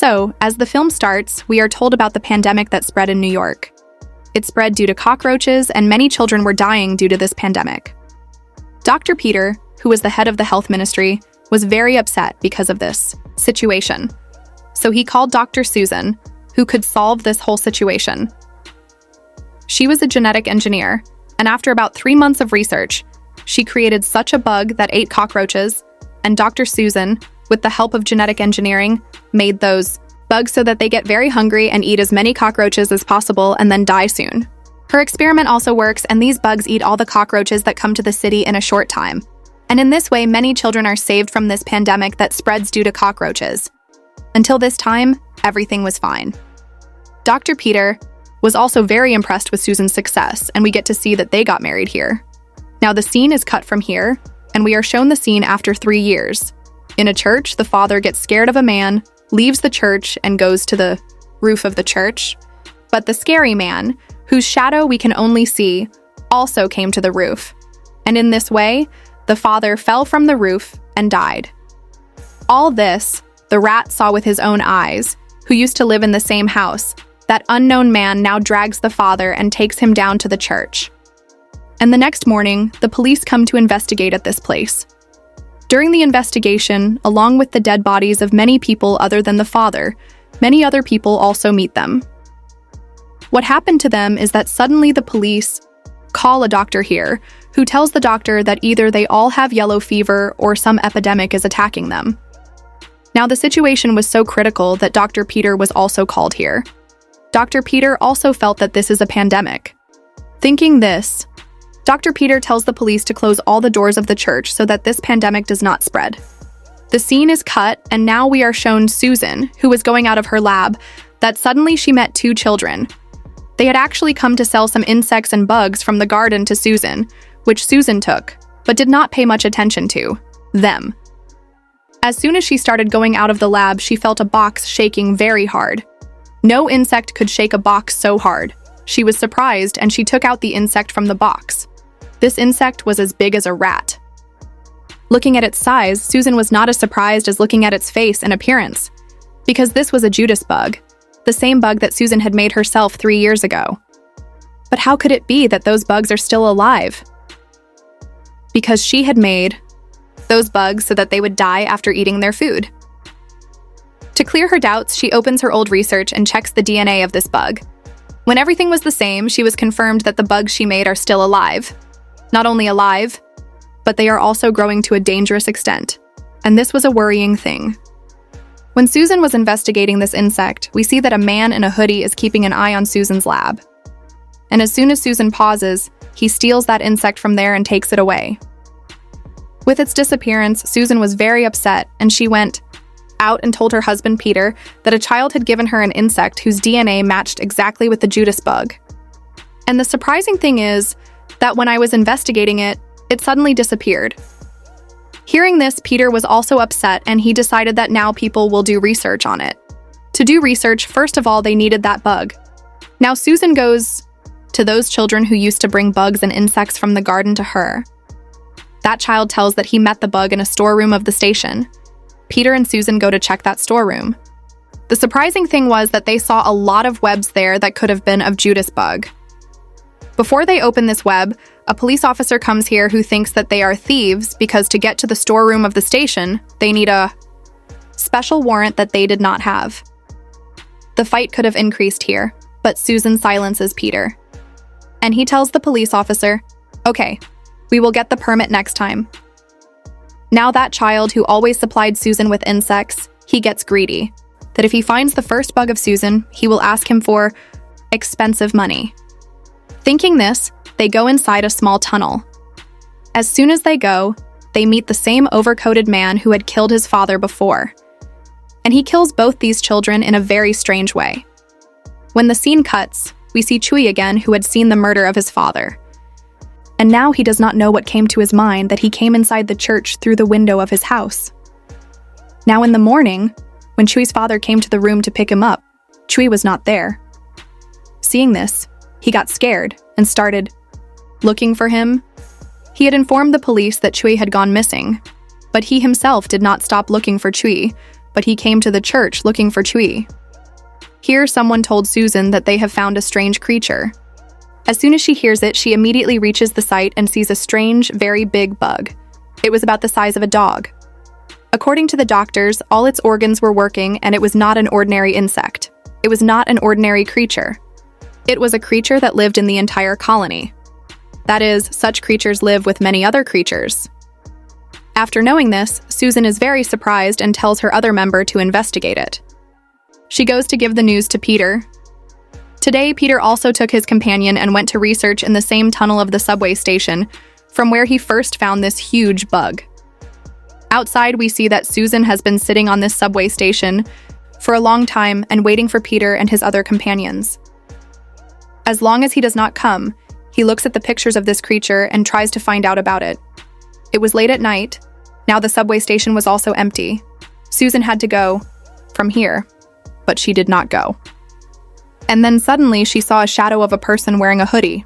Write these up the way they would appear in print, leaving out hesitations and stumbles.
So, as the film starts, we are told about the pandemic that spread in New York. It spread due to cockroaches, and many children were dying due to this pandemic. Dr. Peter, who was the head of the health ministry, was very upset because of this situation. So he called Dr. Susan, who could solve this whole situation. She was a genetic engineer, and after about 3 months of research, she created such a bug that ate cockroaches, and Dr. Susan, with the help of genetic engineering, made those bugs so that they get very hungry and eat as many cockroaches as possible and then die soon. Her experiment also works, and these bugs eat all the cockroaches that come to the city in a short time. And in this way, many children are saved from this pandemic that spreads due to cockroaches. Until this time, everything was fine. Dr. Peter was also very impressed with Susan's success, and we get to see that they got married here. Now the scene is cut from here, and we are shown the scene after 3 years. In a church, the father gets scared of a man, leaves the church, and goes to the roof of the church. But the scary man, whose shadow we can only see, also came to the roof. And in this way, the father fell from the roof and died. All this, the rat saw with his own eyes, who used to live in the same house. That unknown man now drags the father and takes him down to the church. And the next morning, the police come to investigate at this place. During the investigation, along with the dead bodies of many people other than the father, many other people also meet them. What happened to them is that suddenly the police call a doctor here, who tells the doctor that either they all have yellow fever or some epidemic is attacking them. Now the situation was so critical that Dr. Peter was also called here. Dr. Peter also felt that this is a pandemic. Thinking this, Dr. Peter tells the police to close all the doors of the church so that this pandemic does not spread. The scene is cut, and now we are shown Susan, who was going out of her lab, that suddenly she met 2 children. They had actually come to sell some insects and bugs from the garden to Susan, which Susan took, but did not pay much attention to them. As soon as she started going out of the lab, she felt a box shaking very hard. No insect could shake a box so hard. She was surprised, and she took out the insect from the box. This insect was as big as a rat. Looking at its size, Susan was not as surprised as looking at its face and appearance, because this was a Judas bug, the same bug that Susan had made herself 3 years ago. But how could it be that those bugs are still alive? Because she had made those bugs so that they would die after eating their food. To clear her doubts, she opens her old research and checks the DNA of this bug. When everything was the same, she was confirmed that the bugs she made are still alive. Not only alive, but they are also growing to a dangerous extent. And this was a worrying thing. When Susan was investigating this insect, we see that a man in a hoodie is keeping an eye on Susan's lab. And as soon as Susan pauses, he steals that insect from there and takes it away. With its disappearance, Susan was very upset, and she went out and told her husband Peter that a child had given her an insect whose DNA matched exactly with the Judas bug. And the surprising thing is that when I was investigating it, it suddenly disappeared. Hearing this, Peter was also upset, and he decided that now people will do research on it. To do research, first of all, they needed that bug. Now Susan goes to those children who used to bring bugs and insects from the garden to her. That child tells that he met the bug in a storeroom of the station. Peter and Susan go to check that storeroom. The surprising thing was that they saw a lot of webs there that could have been of Judas bug. Before they open this web, a police officer comes here who thinks that they are thieves because to get to the storeroom of the station, they need a special warrant that they did not have. The fight could have increased here, but Susan silences Peter. And he tells the police officer, "Okay, we will get the permit next time." Now that child who always supplied Susan with insects, he gets greedy. That if he finds the first bug of Susan, he will ask him for expensive money. Thinking this, they go inside a small tunnel. As soon as they go, they meet the same overcoated man who had killed his father before. And he kills both these children in a very strange way. When the scene cuts, we see Chewie again, who had seen the murder of his father. And now he does not know what came to his mind that he came inside the church through the window of his house. Now in the morning, when Chewie's father came to the room to pick him up, Chewie was not there. Seeing this, he got scared and started looking for him. He had informed the police that Chewie had gone missing, but he himself did not stop looking for Chewie, but he came to the church looking for Chui. Here, someone told Susan that they have found a strange creature. As soon as she hears it, she immediately reaches the site and sees a strange, very big bug. It was about the size of a dog. According to the doctors, all its organs were working, and it was not an ordinary insect. It was not an ordinary creature. It was a creature that lived in the entire colony. That is, such creatures live with many other creatures. After knowing this, Susan is very surprised and tells her other member to investigate it. She goes to give the news to Peter. Today, Peter also took his companion and went to research in the same tunnel of the subway station, from where he first found this huge bug. Outside, we see that Susan has been sitting on this subway station for a long time and waiting for Peter and his other companions. As long as he does not come, he looks at the pictures of this creature and tries to find out about it. It was late at night. Now the subway station was also empty. Susan had to go from here, but she did not go. And then suddenly she saw a shadow of a person wearing a hoodie.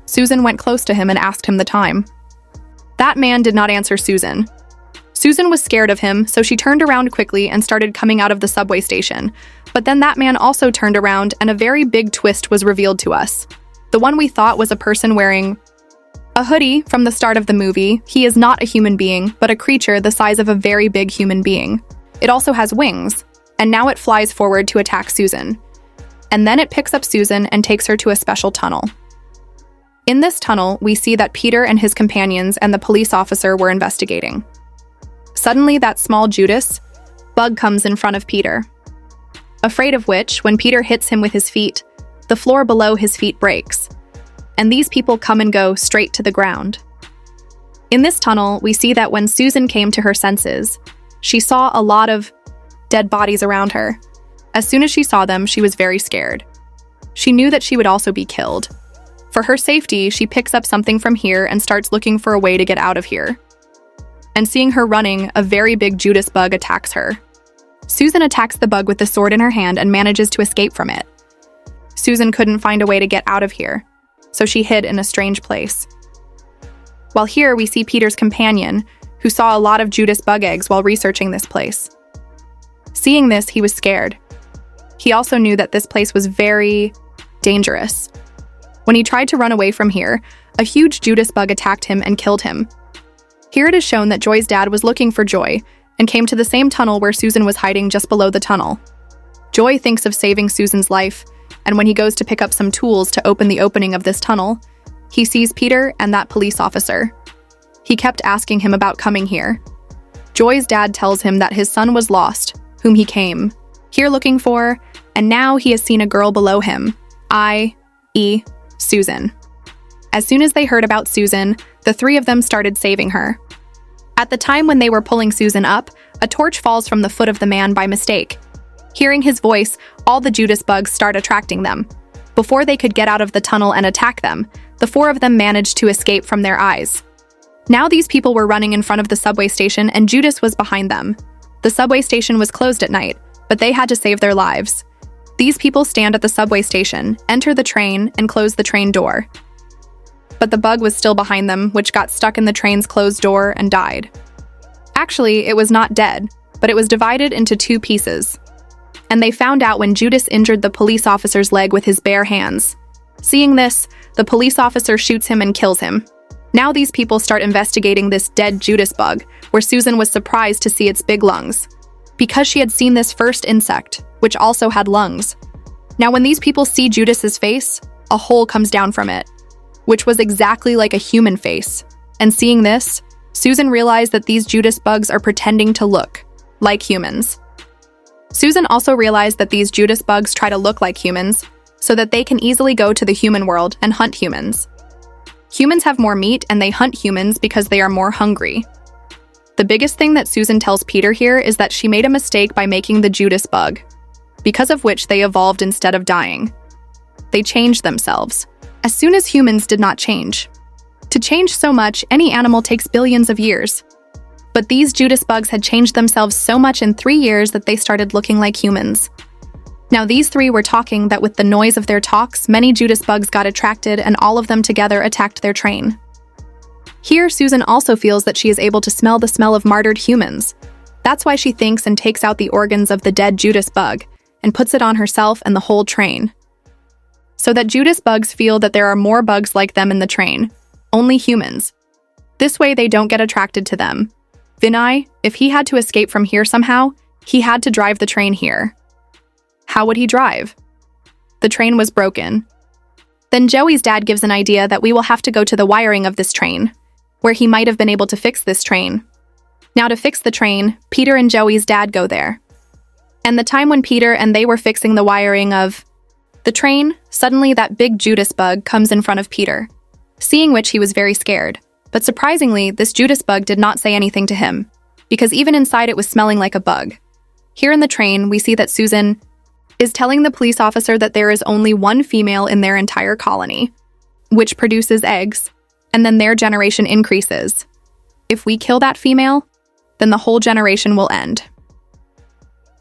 Susan went close to him and asked him the time. That man did not answer Susan. Susan was scared of him, so she turned around quickly and started coming out of the subway station. But then that man also turned around and a very big twist was revealed to us. The one we thought was a person wearing a hoodie from the start of the movie, he is not a human being, but a creature the size of a very big human being. It also has wings, and now it flies forward to attack Susan. And then it picks up Susan and takes her to a special tunnel. In this tunnel, we see that Peter and his companions and the police officer were investigating. Suddenly, that small Judas bug comes in front of Peter. Afraid of which, when Peter hits him with his feet, the floor below his feet breaks, and these people come and go straight to the ground. In this tunnel, we see that when Susan came to her senses, she saw a lot of dead bodies around her. As soon as she saw them, she was very scared. She knew that she would also be killed. For her safety, she picks up something from here and starts looking for a way to get out of here. And seeing her running, a very big Judas bug attacks her. Susan attacks the bug with the sword in her hand and manages to escape from it. Susan couldn't find a way to get out of here, so she hid in a strange place. While here, we see Peter's companion, who saw a lot of Judas bug eggs while researching this place. Seeing this, he was scared. He also knew that this place was very dangerous. When he tried to run away from here, a huge Judas bug attacked him and killed him. Here it is shown that Joy's dad was looking for Joy and came to the same tunnel where Susan was hiding just below the tunnel. Joy thinks of saving Susan's life, and when he goes to pick up some tools to open the opening of this tunnel, he sees Peter and that police officer. He kept asking him about coming here. Joy's dad tells him that his son was lost, whom he came here looking for, and now he has seen a girl below him, i.e., Susan. As soon as they heard about Susan, the three of them started saving her. At the time when they were pulling Susan up, a torch falls from the foot of the man by mistake. Hearing his voice, all the Judas bugs start attracting them. Before they could get out of the tunnel and attack them, the four of them managed to escape from their eyes. Now these people were running in front of the subway station and Judas was behind them. The subway station was closed at night, but they had to save their lives. These people stand at the subway station, enter the train, and close the train door. But the bug was still behind them, which got stuck in the train's closed door and died. Actually, it was not dead, but it was divided into two pieces. And they found out when Judas injured the police officer's leg with his bare hands. Seeing this, the police officer shoots him and kills him. Now these people start investigating this dead Judas bug, where Susan was surprised to see its big lungs, because she had seen this first insect, which also had lungs. Now when these people see Judas's face, a hole comes down from it, which was exactly like a human face. And seeing this, Susan realized that these Judas bugs are pretending to look like humans. Susan also realized that these Judas bugs try to look like humans, so that they can easily go to the human world and hunt humans. Humans have more meat and they hunt humans because they are more hungry. The biggest thing that Susan tells Peter here is that she made a mistake by making the Judas bug, because of which they evolved instead of dying. They changed themselves, as soon as humans did not change. To change so much, any animal takes billions of years. But these Judas bugs had changed themselves so much in 3 years that they started looking like humans. Now these three were talking that with the noise of their talks, many Judas bugs got attracted and all of them together attacked their train. Here, Susan also feels that she is able to smell the smell of martyred humans, That's why she thinks and takes out the organs of the dead Judas bug and puts it on herself and the whole train. So that Judas bugs feel that there are more bugs like them in the train, only humans. This way they don't get attracted to them. Vinay, if he had to escape from here somehow, he had to drive the train here. How would he drive? The train was broken. Then Joey's dad gives an idea that we will have to go to the wiring of this train, where he might have been able to fix this train. Now to fix the train, Peter and Joey's dad go there. And the time when Peter and they were fixing the wiring of the train, suddenly that big Judas bug comes in front of Peter, seeing which he was very scared. But surprisingly, this Judas bug did not say anything to him, because even inside it was smelling like a bug. Here in the train, we see that Susan is telling the police officer that there is only one female in their entire colony, which produces eggs, and then their generation increases. If we kill that female, then the whole generation will end.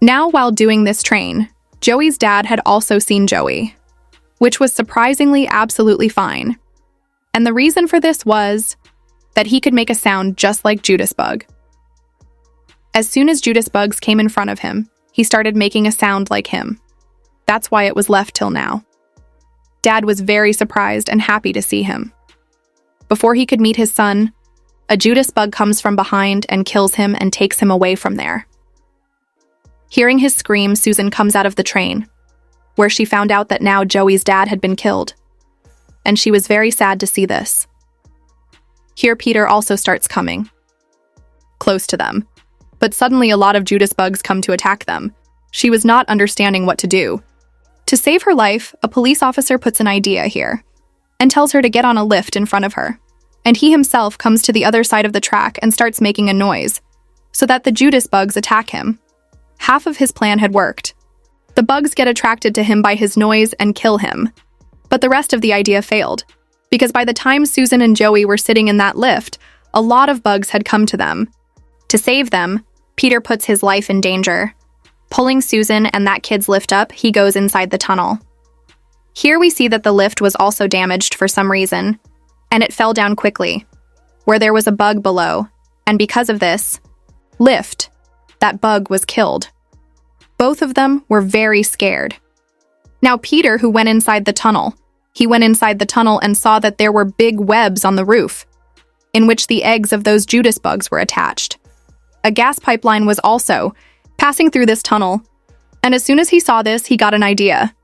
Now, while doing this train, Joey's dad had also seen Joey, which was surprisingly absolutely fine. And the reason for this was that he could make a sound just like Judas bug. As soon as Judas bugs came in front of him, he started making a sound like him. That's why it was left till now. Dad was very surprised and happy to see him. Before he could meet his son, a Judas bug comes from behind and kills him and takes him away from there. Hearing his scream, Susan comes out of the train, where she found out that now Joey's dad had been killed. And she was very sad to see this. Here Peter also starts coming close to them, but suddenly a lot of Judas bugs come to attack them. She was not understanding what to do. To save her life, a police officer puts an idea here and tells her to get on a lift in front of her. And he himself comes to the other side of the track and starts making a noise so that the Judas bugs attack him. Half of his plan had worked. The bugs get attracted to him by his noise and kill him. But the rest of the idea failed, because by the time Susan and Joey were sitting in that lift, a lot of bugs had come to them. To save them, Peter puts his life in danger. Pulling Susan and that kid's lift up, he goes inside the tunnel. Here we see that the lift was also damaged for some reason, and it fell down quickly, where there was a bug below, and because of this lift, that bug was killed. Both of them were very scared. Now Peter, who went inside the tunnel, and saw that there were big webs on the roof, in which the eggs of those Judas bugs were attached. A gas pipeline was also passing through this tunnel, and as soon as he saw this, he got an idea,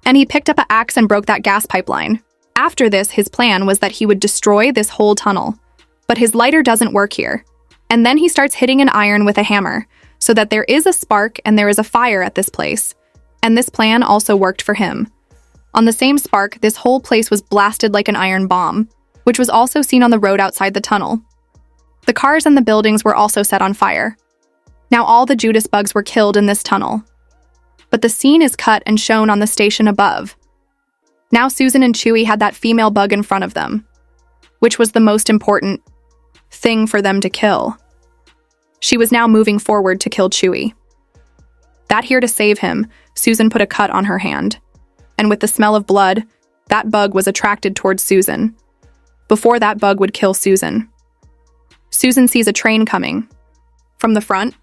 and he picked up an axe and broke that gas pipeline. After this, his plan was that he would destroy this whole tunnel, but his lighter doesn't work here, and then he starts hitting an iron with a hammer, so that there is a spark and there is a fire at this place, and this plan also worked for him. On the same spark, this whole place was blasted like an iron bomb, which was also seen on the road outside the tunnel. The cars and the buildings were also set on fire. Now all the Judas bugs were killed in this tunnel. But the scene is cut and shown on the station above. Now Susan and Chewie had that female bug in front of them, which was the most important thing for them to kill. She was now moving forward to kill Chewie. That here to save him, Susan put a cut on her hand. And with the smell of blood, that bug was attracted towards Susan, before that bug would kill Susan. Susan sees a train coming from the front,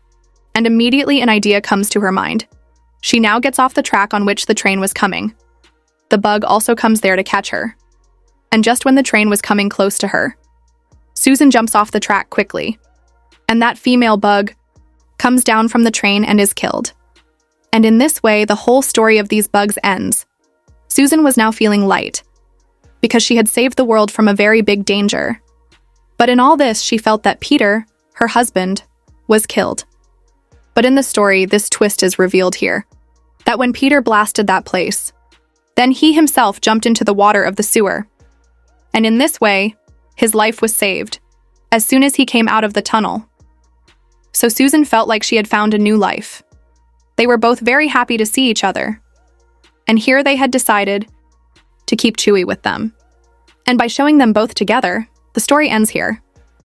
and immediately an idea comes to her mind. She now gets off the track on which the train was coming. The bug also comes there to catch her. And just when the train was coming close to her, Susan jumps off the track quickly, and that female bug comes down from the train and is killed. And in this way, the whole story of these bugs ends. Susan was now feeling light, because she had saved the world from a very big danger. But in all this, she felt that Peter, her husband, was killed. But in the story, this twist is revealed here, that when Peter blasted that place, then he himself jumped into the water of the sewer. And in this way, his life was saved, as soon as he came out of the tunnel. So Susan felt like she had found a new life. They were both very happy to see each other. And here they had decided to keep Chewie with them. And by showing them both together, the story ends here.